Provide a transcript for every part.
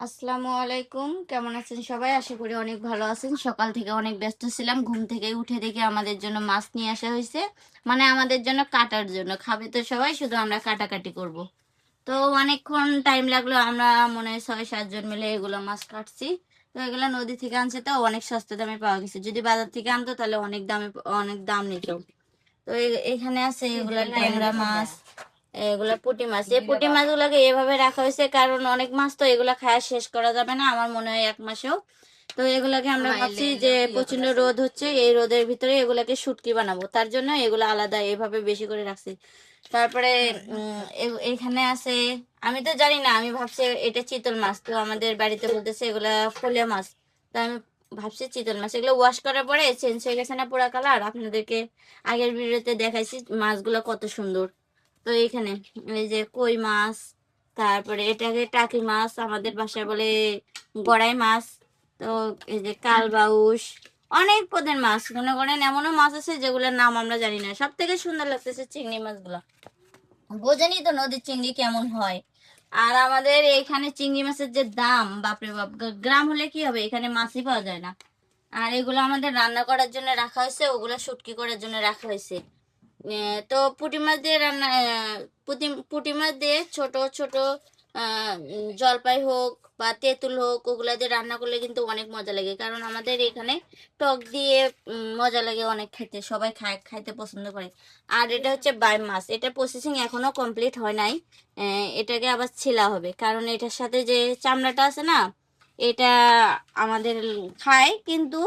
আসসালামু আলাইকুম, কেমন আছেন সবাই? আশা করি অনেক ভালো আছেন। সকাল থেকে অনেক ব্যস্ত ছিলাম, ঘুম থেকে উঠে দেখি আমাদের জন্য মাছ নিয়ে আসা হয়েছে। মানে আমাদের জন্য কাটার জন্য, খাবে তো সবাই, শুধু আমরা কাটাকাটি করব। তো অনেকক্ষণ টাইম লাগলো, আমরা মনে হয় 6-7 জন মিলে এগুলো মাছ কাটছি। তো এগুলো নদী থেকে আনছে, তো অনেক সস্তা দামে পাওয়া গেছে। যদি বাজার থেকে আনতো তাহলে অনেক দাম নিত। তো এখানে আছে এগুলা ট্যাংরা মাছ, এগুলা পুঁটি মাছ। এই পুঁটি মাছগুলোকে এভাবে রাখা হয়েছে কারণ অনেক মাছ তো এগুলা খাওয়া শেষ করা যাবে না, আমার মনে হয় 1 মাসেও। তো এগুলাকে আমরা ভাবছি যে প্রচন্ড রোদ হচ্ছে, এই রোদের ভিতরে এগুলাকে শুটকি বানাবো, তার জন্য এগুলো আলাদা এভাবে বেশি করে রাখছি। তারপরে এখানে আছে, আমি তো জানি না, আমি ভাবছি এটা চিতল মাছ, তো আমাদের বাড়িতে বলতেছে এগুলা ফলিয়া মাছ। তো আমি ভাবছি চিতল মাছ। এগুলো ওয়াশ করার পরে চেঞ্জ হয়ে গেছে না পুরা কালার, আপনাদেরকে আগের ভিডিওতে দেখাইছি মাছগুলো কত সুন্দর। তো এখানে এই যে কই মাছ, তারপরে এটাকে টাকি মাছ, আমাদের ভাষায় বলে গড়াই মাছ। তো এই যে কালবাউস, অনেক পদের মাছ মনে করেন, এমনও মাছ আছে যেগুলোর নাম আমরা জানি না। সব থেকে সুন্দর লাগতেছে চিংড়ি মাছগুলো। বোঝেনি তো নদীর চিংড়ি কেমন হয়। আর আমাদের এখানে চিংড়ি মাছের যে দাম, বাপরে বাপ, গ্রাম হলে কি হবে, এখানে মাছই পাওয়া যায় না। আর এগুলো আমাদের রান্না করার জন্য রাখা হয়েছে, ওগুলো শুটকি করার জন্য রাখা হয়েছে। তো পুঁটি মাছ দিয়ে রান্না, পুঁটি মাছ দিয়ে ছোট ছোট জলপাই হোক বা তেঁতুল হোক, ওগুলা দিয়ে রান্না করলে কিন্তু অনেক মজা লাগে। কারণ আমাদের এখানে টক দিয়ে মজা লাগে অনেক খেতে, সবাই খাইতে পছন্দ করে। আর এটা হচ্ছে বাইম মাছ, এটা প্রসেসিং এখনো কমপ্লিট হয় নাই। এটাকে আবার ছিলা হবে, কারণ এটার সাথে যে চামড়াটা আছে না, এটা আমাদের খায় কিন্তু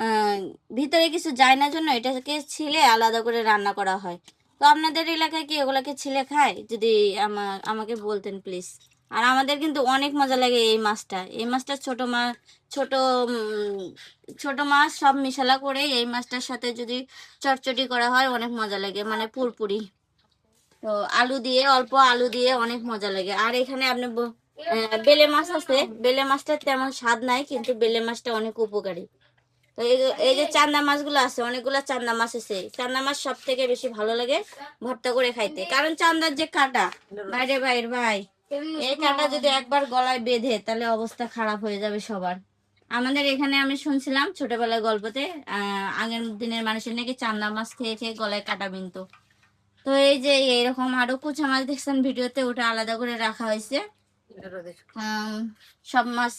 আহ, ভিতরে কিছু যায় না, জন্য এটাকে ছিলে আলাদা করে রান্না করা হয়। তো আপনাদের এলাকায় কি এগুলাকে ছিলে খায়? যদি আমাকে বলতেন প্লিজ। আর আমাদের কিন্তু অনেক মজা লাগে এই মাছটা ছোট মাছ, ছোট ছোট মাছ সব মিশালা করে এই মাছটার সাথে যদি চটচটি করা হয় অনেক মজা লাগে, মানে পুরপুরি। তো আলু দিয়ে, অল্প আলু দিয়ে অনেক মজা লাগে। আর এখানে আপনি বেলে মাছ আছে, বেলে মাছটা তেমন স্বাদ নাই, কিন্তু বেলে মাছটা অনেক উপকারী। তো এই যে চান্দা মাছগুলো আছে, অনেকগুলো চান্দা মাছ আছে। চান্দা মাছ সব থেকে বেশি ভালো লাগে ভর্তা করে খাইতে, কারণ চান্দার যে কাঁটা, বাইরে বাইরে ভাই, এই কাঁটা যদি একবার গলায় বেঁধে তাহলে অবস্থা খারাপ হয়ে যাবে সবার। আমাদের এখানে আমি শুনছিলাম ছোটবেলায় গল্পতে, আগের দিনের মানুষের নাকি চান্দা মাছ খেয়ে খেয়ে গলায় কাঁটা বিনতো। তো এই যে এরকম আরো কুচা মাছ দেখছেন ভিডিওতে, ওটা আলাদা করে রাখা হয়েছে। সব মাছ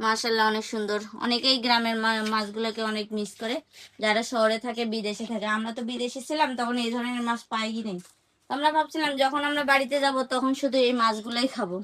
মাশাল্লাহ অনেক সুন্দর। অনেকেই গ্রামের মাছগুলোকে অনেক মিস করে, যারা শহরে থাকে, বিদেশে থাকে। আমরা তো বিদেশে ছিলাম, তখন এই ধরনের মাছ পাইনি। আমরা ভাবছিলাম যখন আমরা বাড়িতে যাব তখন শুধু এই মাছগুলাই খাবো।